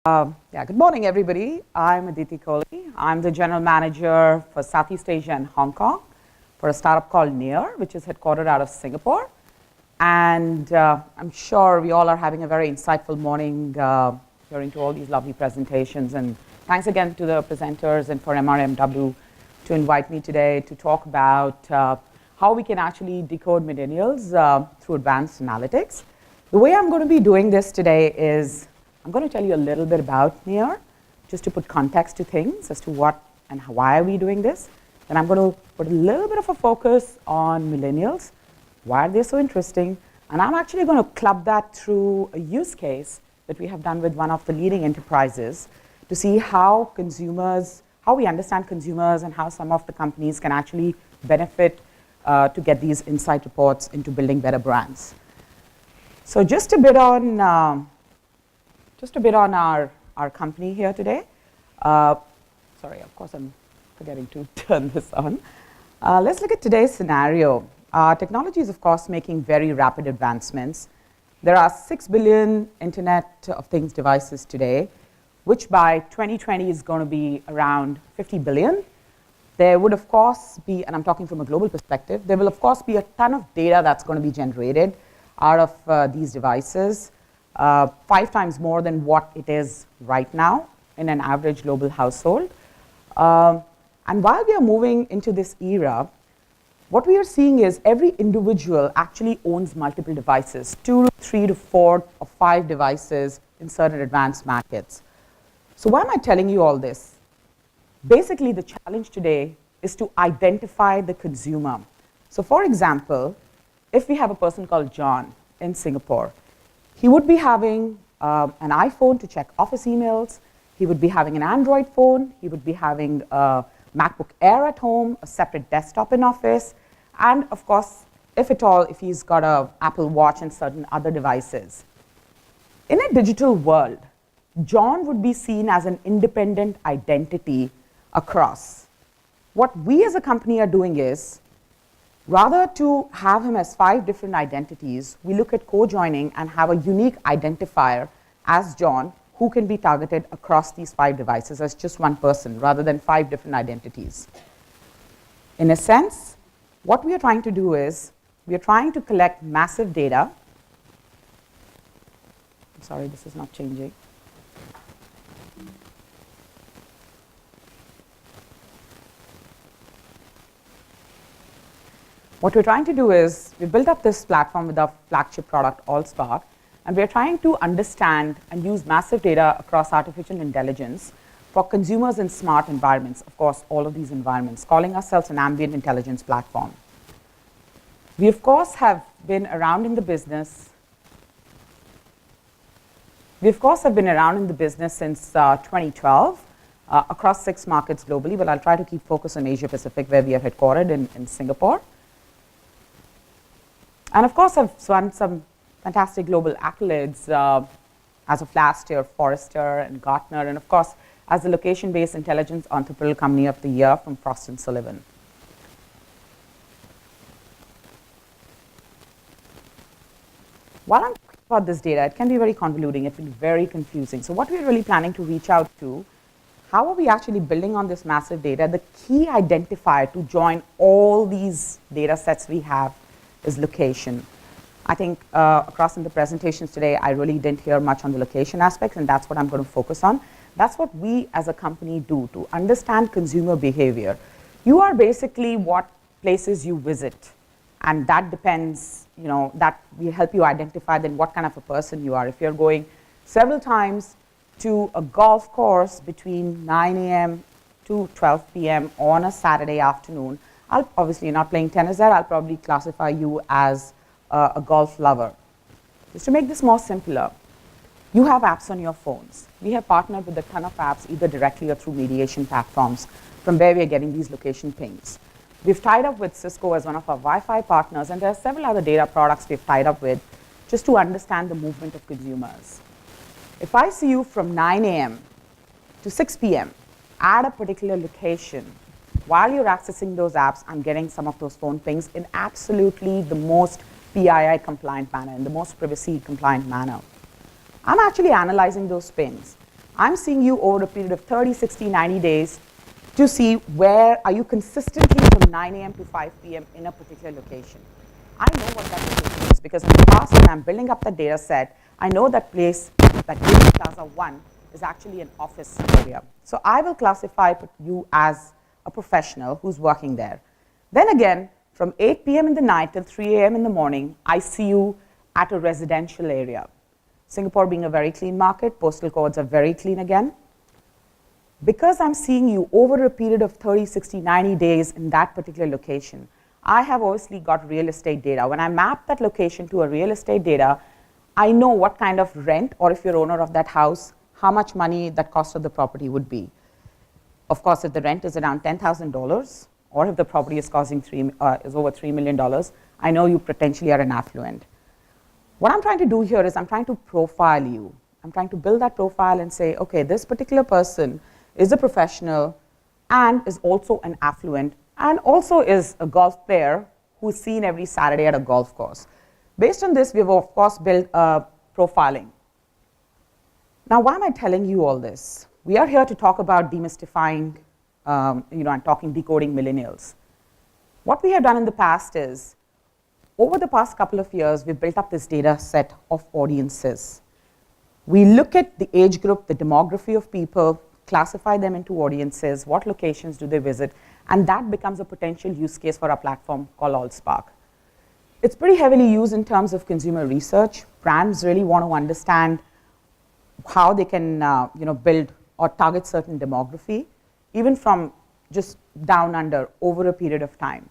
Good morning, everybody. I'm Aditi Kohli. I'm the general manager for Southeast Asia and Hong Kong for a startup called Near, which is headquartered out of Singapore. And I'm sure we all are having a very insightful morning hearing to all these lovely presentations. And thanks again to the presenters and for MRMW to invite me today to talk about how we can actually decode millennials through advanced analytics. The way I'm going to be doing this today is I'm going to tell you a little bit about Near, just to put context to things as to what and why are we doing this. Then I'm going to put a little bit of a focus on millennials, why are they so interesting, and I'm actually going to club that through a use case that we have done with one of the leading enterprises to see how we understand consumers and how some of the companies can actually benefit to get these insight reports into building better brands. So just a bit on our company here today. Sorry, of course I'm forgetting to turn this on. Let's look at today's scenario. Technology is, of course, making very rapid advancements. There are 6 billion Internet of Things devices today, which by 2020 is going to be around 50 billion. There would, of course, be, and I'm talking from a global perspective, there will, of course, be a ton of data that's going to be generated out of these devices. 5 times more than what it is right now in an average global household. And while we are moving into this era, what we are seeing is every individual actually owns multiple devices, 2 to 3 to 4 or 5 devices in certain advanced markets. So why am I telling you all this? Basically, the challenge today is to identify the consumer. So for example, if we have a person called John in Singapore, he would be having an iPhone to check office emails. He would be having an Android phone. He would be having a MacBook Air at home, a separate desktop in office, and of course, if at all, if he's got an Apple Watch and certain other devices. In a digital world, John would be seen as an independent identity across. What we as a company are doing is, rather to have him as 5 different identities, we look at co-joining and have a unique identifier as John who can be targeted across these 5 devices as just one person rather than 5 different identities. In a sense, what we are trying to do is we are trying to collect massive data. I'm sorry, this is not changing. What we're trying to do is we built up this platform with our flagship product, AllSpark, and we're trying to understand and use massive data across artificial intelligence for consumers in smart environments, of course, all of these environments, calling ourselves an ambient intelligence platform. We, of course, have been around in the business. Since 2012 across 6 markets globally, but I'll try to keep focus on Asia Pacific, where we are headquartered in Singapore. And of course, I've won some fantastic global accolades as of last year, Forrester and Gartner, and of course, as the location-based intelligence entrepreneurial company of the year from Frost & Sullivan. While I'm talking about this data, it can be very convoluting, it can be very confusing. So what we're really planning to reach out to, how are we actually building on this massive data? The key identifier to join all these data sets we have is location. I think across in the presentations today, I really didn't hear much on the location aspects, and that's what I'm going to focus on. That's what we as a company do to understand consumer behavior. You are basically what places you visit, and that depends, that will help you identify then what kind of a person you are. If you're going several times to a golf course between 9 a.m. to 12 p.m. on a Saturday afternoon, obviously, you're not playing tennis there, I'll probably classify you as a golf lover. Just to make this more simpler, you have apps on your phones. We have partnered with a ton of apps, either directly or through mediation platforms, from where we are getting these location pings. We've tied up with Cisco as one of our Wi-Fi partners, and there are several other data products we've tied up with just to understand the movement of consumers. If I see you from 9 a.m. to 6 p.m. at a particular location, while you're accessing those apps, I'm getting some of those phone pings in absolutely the most PII compliant manner, in the most privacy compliant manner. I'm actually analyzing those pings. I'm seeing you over a period of 30, 60, 90 days to see where are you consistently from 9 a.m. to 5 p.m. in a particular location. I know what that location is because in the past when I'm building up the data set, I know that place, that Green Plaza 1 is actually an office area. So I will classify you as a professional who's working there. Then again, from 8 p.m. in the night till 3 a.m. in the morning, I see you at a residential area. Singapore being a very clean market, postal codes are very clean again. Because I'm seeing you over a period of 30, 60, 90 days in that particular location, I have obviously got real estate data. When I map that location to a real estate data, I know what kind of rent, or if you're owner of that house, how much money that cost of the property would be. Of course, if the rent is around $10,000, or if the property is costing is over $3 million, I know you potentially are an affluent. What I'm trying to do here is I'm trying to profile you. I'm trying to build that profile and say, okay, this particular person is a professional and is also an affluent and also is a golf player who's seen every Saturday at a golf course. Based on this, we've of course built profiling. Now, why am I telling you all this? We are here to talk about demystifying, and talking decoding millennials. What we have done in the past is, over the past couple of years, we've built up this data set of audiences. We look at the age group, the demography of people, classify them into audiences, what locations do they visit, and that becomes a potential use case for our platform called AllSpark. It's pretty heavily used in terms of consumer research. Brands really want to understand how they can build or target certain demography, even from just down under over a period of time.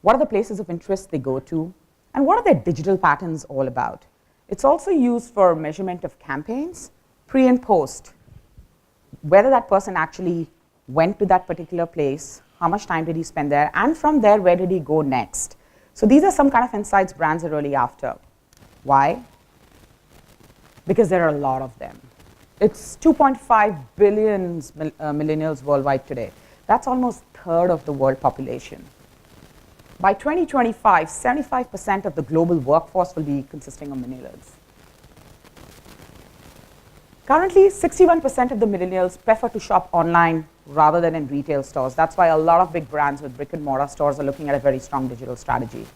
What are the places of interest they go to, and what are their digital patterns all about? It's also used for measurement of campaigns, pre and post, whether that person actually went to that particular place, how much time did he spend there, and from there, where did he go next? So these are some kind of insights brands are really after. Why? Because there are a lot of them. It's 2.5 billion millennials worldwide today. That's almost a third of the world population. By 2025, 75% of the global workforce will be consisting of millennials. Currently, 61% of the millennials prefer to shop online rather than in retail stores. That's why a lot of big brands with brick and mortar stores are looking at a very strong digital strategy.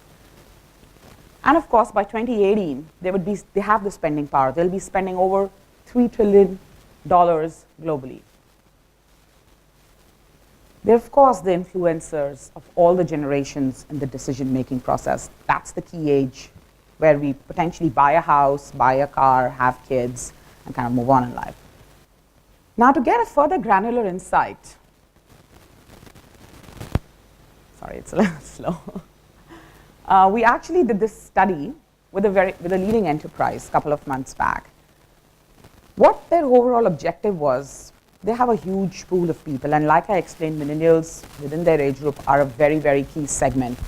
And of course, by 2018, they have the spending power. They'll be spending over $3 trillion globally. They're, of course, the influencers of all the generations in the decision-making process. That's the key age where we potentially buy a house, buy a car, have kids, and kind of move on in life. Now, to get a further granular insight, sorry, it's a little slow. We actually did this study with a leading enterprise a couple of months back. What their overall objective was, they have a huge pool of people, and like I explained, millennials within their age group are a very, very key segment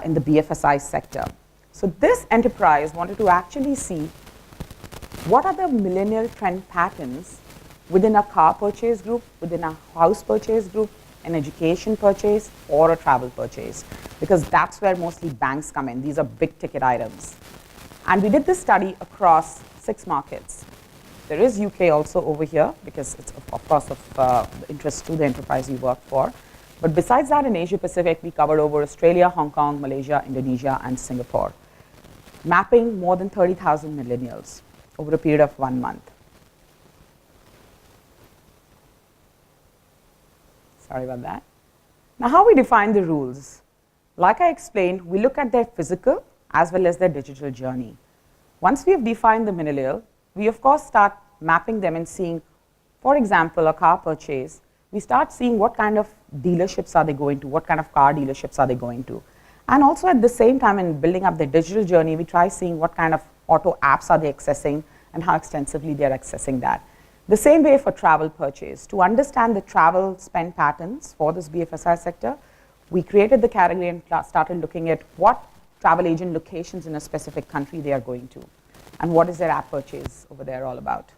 in the BFSI sector. So this enterprise wanted to actually see what are the millennial trend patterns within a car purchase group, within a house purchase group, an education purchase, or a travel purchase, because that's where mostly banks come in. These are big ticket items. And we did this study across 6 markets. There is UK also over here because it's of course of interest to the enterprise you work for. But besides that, in Asia Pacific, we covered over Australia, Hong Kong, Malaysia, Indonesia, and Singapore, mapping more than 30,000 millennials over a period of 1 month. Sorry about that. Now, how we define the rules? Like I explained, we look at their physical as well as their digital journey. Once we have defined the millennial, we of course start mapping them and seeing, for example, a car purchase, we start seeing what kind of dealerships are they going to, what kind of car dealerships are they going to. And also at the same time, in building up their digital journey, we try seeing what kind of auto apps are they accessing and how extensively they are accessing that. The same way for travel purchase. To understand the travel spend patterns for this BFSI sector, we created the category and started looking at what travel agent locations in a specific country they are going to, and what is their app purchase over there all about.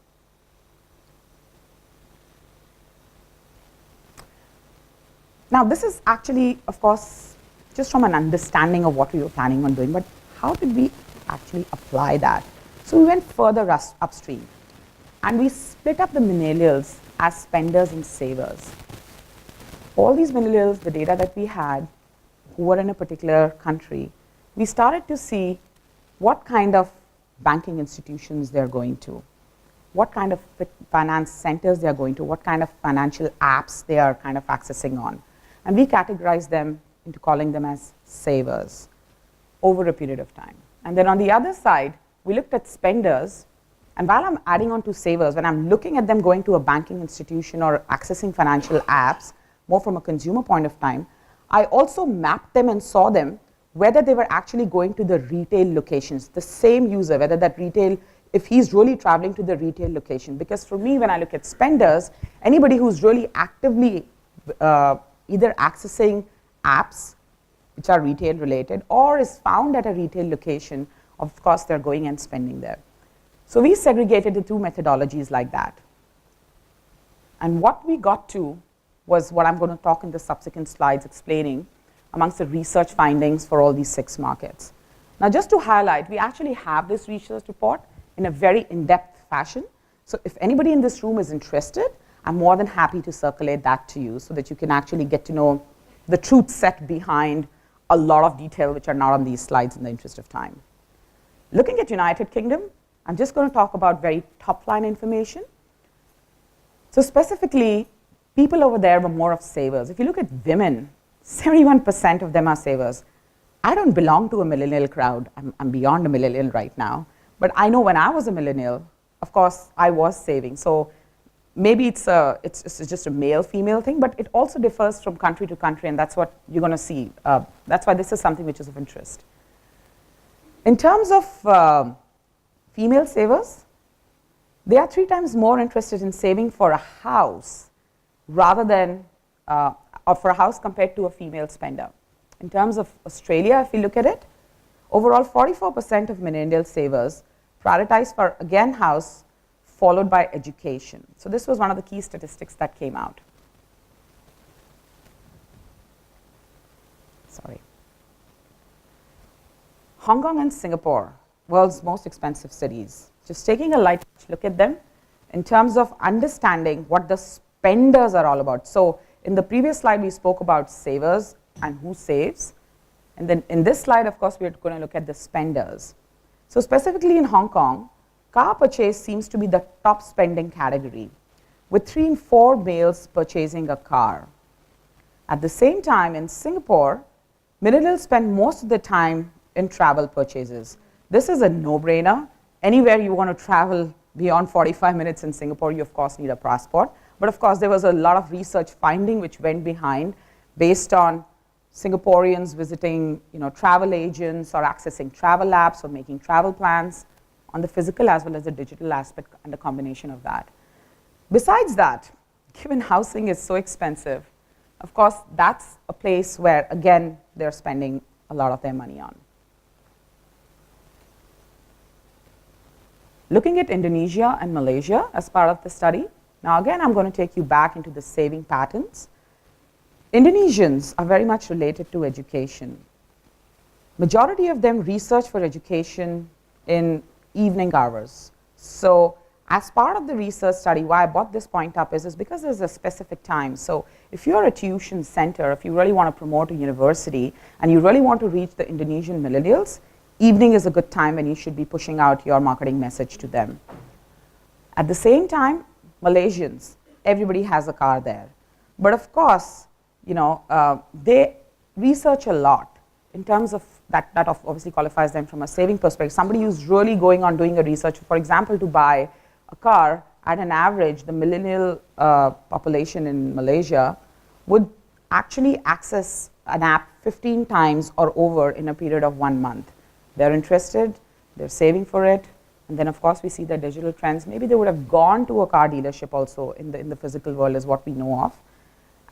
Now, this is actually, of course, just from an understanding of what we were planning on doing, but how did we actually apply that? So we went further upstream. And we split up the millennials as spenders and savers. All these millennials, the data that we had, who were in a particular country, we started to see what kind of banking institutions they're going to, what kind of finance centers they're going to, what kind of financial apps they are kind of accessing on. And we categorized them into calling them as savers over a period of time. And then on the other side, we looked at spenders. And while I'm adding on to savers, when I'm looking at them going to a banking institution or accessing financial apps, more from a consumer point of time, I also mapped them and saw them whether they were actually going to the retail locations, the same user, whether that retail, if he's really traveling to the retail location. Because for me, when I look at spenders, anybody who's really actively either accessing apps which are retail related or is found at a retail location, of course, they're going and spending there. So we segregated the two methodologies like that. And what we got to was what I'm going to talk in the subsequent slides explaining amongst the research findings for all these 6 markets. Now, just to highlight, we actually have this research report in a very in-depth fashion. So if anybody in this room is interested, I'm more than happy to circulate that to you so that you can actually get to know the truth set behind a lot of detail which are not on these slides in the interest of time. Looking at United Kingdom, I'm just going to talk about very top-line information. So specifically, people over there were more of savers. If you look at women, 71% of them are savers. I don't belong to a millennial crowd. I'm beyond a millennial right now. But I know when I was a millennial, of course, I was saving. So maybe it's just a male-female thing, but it also differs from country to country, and that's what you're going to see. That's why this is something which is of interest. In terms of female savers, they are 3 times more interested in saving for a house rather than, or for a house compared to a female spender. In terms of Australia, if we look at it, overall 44% of millennial savers prioritize for, again, house, followed by education. So this was one of the key statistics that came out. Sorry. Hong Kong and Singapore, world's most expensive cities. Just taking a light look at them in terms of understanding what the spenders are all about. So in the previous slide, we spoke about savers and who saves. And then in this slide, of course, we're going to look at the spenders. So specifically in Hong Kong, car purchase seems to be the top spending category, with 3 in 4 males purchasing a car. At the same time, in Singapore, millennials spend most of the time in travel purchases. This is a no-brainer. Anywhere you want to travel beyond 45 minutes in Singapore, you of course need a passport. But of course, there was a lot of research finding which went behind based on Singaporeans visiting, travel agents or accessing travel apps or making travel plans on the physical as well as the digital aspect and the combination of that. Besides that, given housing is so expensive, of course, that's a place where, again, they're spending a lot of their money on. Looking at Indonesia and Malaysia as part of the study, now again, I'm going to take you back into the saving patterns. Indonesians are very much related to education. Majority of them research for education in evening hours. So as part of the research study, why I brought this point up is because there's a specific time. So if you're a tuition center, if you really want to promote a university and you really want to reach the Indonesian millennials, evening is a good time when you should be pushing out your marketing message to them. At the same time, Malaysians, everybody has a car there. But of course, they research a lot in terms of that obviously qualifies them from a saving perspective. Somebody who's really going on doing a research, for example, to buy a car, at an average, the millennial population in Malaysia would actually access an app 15 times or over in a period of 1 month. They're interested, they're saving for it, and then of course we see the digital trends. Maybe they would have gone to a car dealership also in the physical world is what we know of,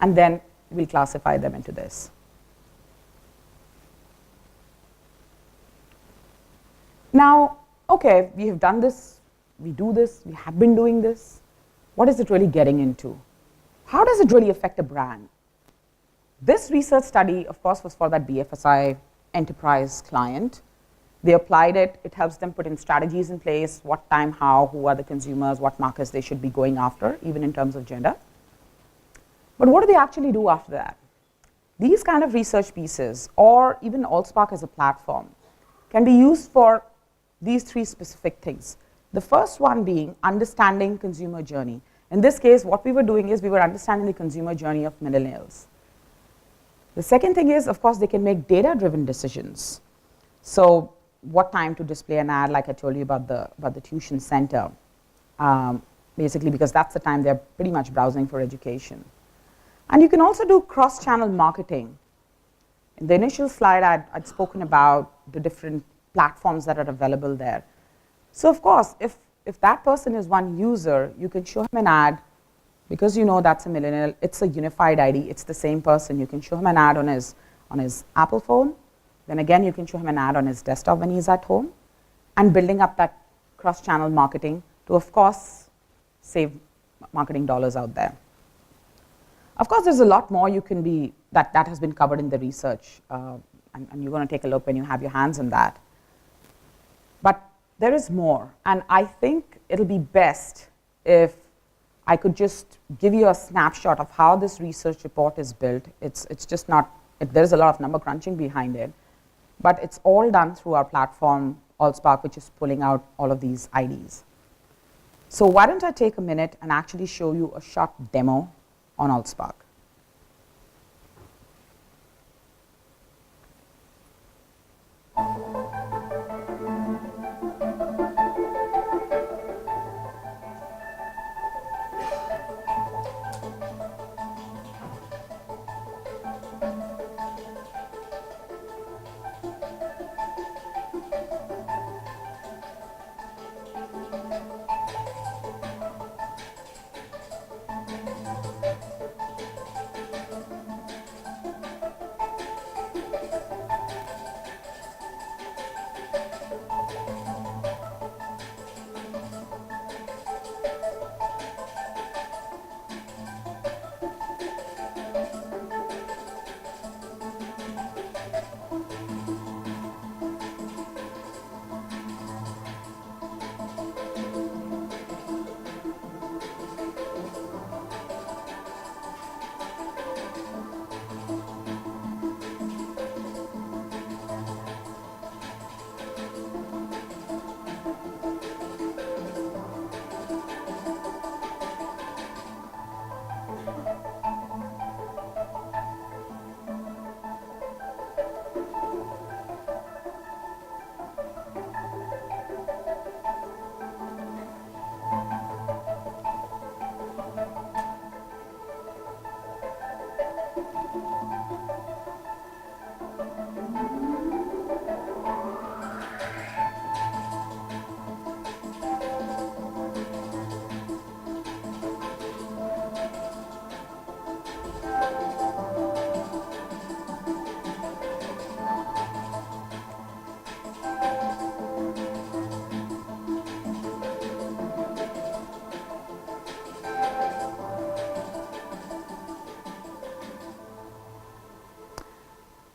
and then we'll classify them into this. Now, okay, we have done this, we do this, we have been doing this. What is it really getting into? How does it really affect a brand? This research study, of course, was for that BFSI enterprise client. They applied it. It helps them put in strategies in place, what time, how, who are the consumers, what markets they should be going after, even in terms of gender. But what do they actually do after that? These kind of research pieces, or even AllSpark as a platform, can be used for these three specific things. The first one being understanding consumer journey. In this case, what we were doing is we were understanding the consumer journey of millennials. The second thing is, of course, they can make data-driven decisions. So what time to display an ad, like I told you about the tuition center, basically because that's the time they're pretty much browsing for education. And you can also do cross-channel marketing. In the initial slide, I'd spoken about the different platforms that are available there. So of course, if that person is one user, you can show him an ad, because you know that's a millennial, it's a unified ID, it's the same person. You can show him an ad on his Apple phone. Then again, you can show him an ad on his desktop when he's at home, and building up that cross-channel marketing to, of course, save marketing dollars out there. Of course, there's a lot more you can be, that has been covered in the research, and you're going to take a look when you have your hands on that. But there is more, and I think it'll be best if I could just give you a snapshot of how this research report is built. It's just not, there's a lot of number crunching behind it, but it's all done through our platform, AllSpark, which is pulling out all of these IDs. So why don't I take a minute and actually show you a short demo on AllSpark.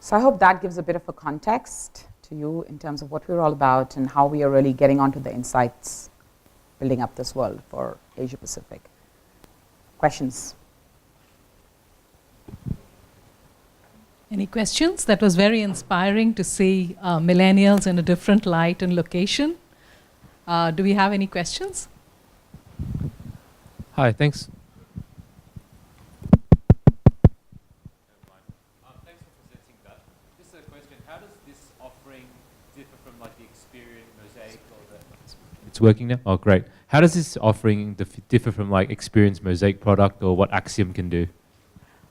So I hope that gives a bit of a context to you in terms of what we're all about and how we are really getting onto the insights, building up this world for Asia Pacific. Questions? Any questions? That was very inspiring to see millennials in a different light and location. Do we have any questions? Hi, thanks. Thanks for presenting that. Just a question, how does this offering differ from like the Experian Mosaic or the... It's working now? Oh, great. How does this offering differ from like Experian's Mosaic product or what Axiom can do?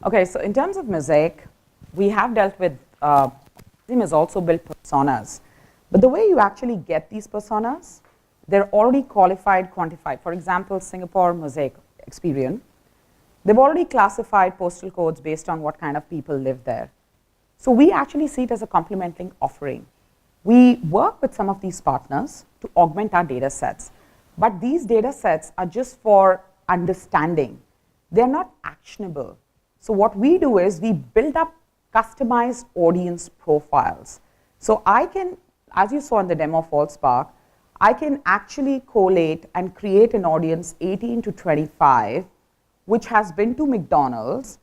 Okay, so in terms of Mosaic, we have dealt with, Axiom has also built personas. But the way you actually get these personas, they're already qualified, quantified. For example, Singapore Mosaic Experian, they've already classified postal codes based on what kind of people live there. So we actually see it as a complementing offering. We work with some of these partners to augment our data sets. But these data sets are just for understanding. They're not actionable. So what we do is we build up customized audience profiles. So I can as you saw in the demo of AllSpark, I can actually collate and create an audience 18 to 25, which has been to McDonald's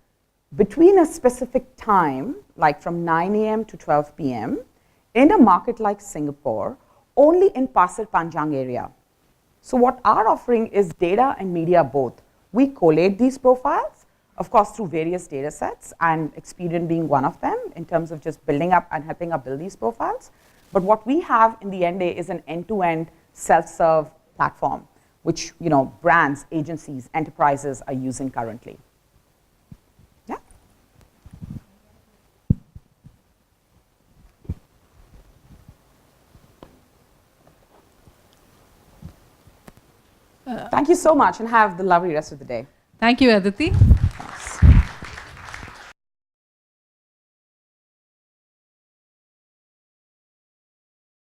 between a specific time, like from 9 a.m. to 12 p.m., in a market like Singapore, only in Pasir Panjang area. So what our offering is data and media both. We collate these profiles, of course, through various data sets, and Experian being one of them in terms of just building up and helping us build these profiles. But what we have in the end is an end-to-end self-serve platform, which brands, agencies, enterprises are using currently. Yeah. Thank you so much, and have the lovely rest of the day. Thank you, Aditi.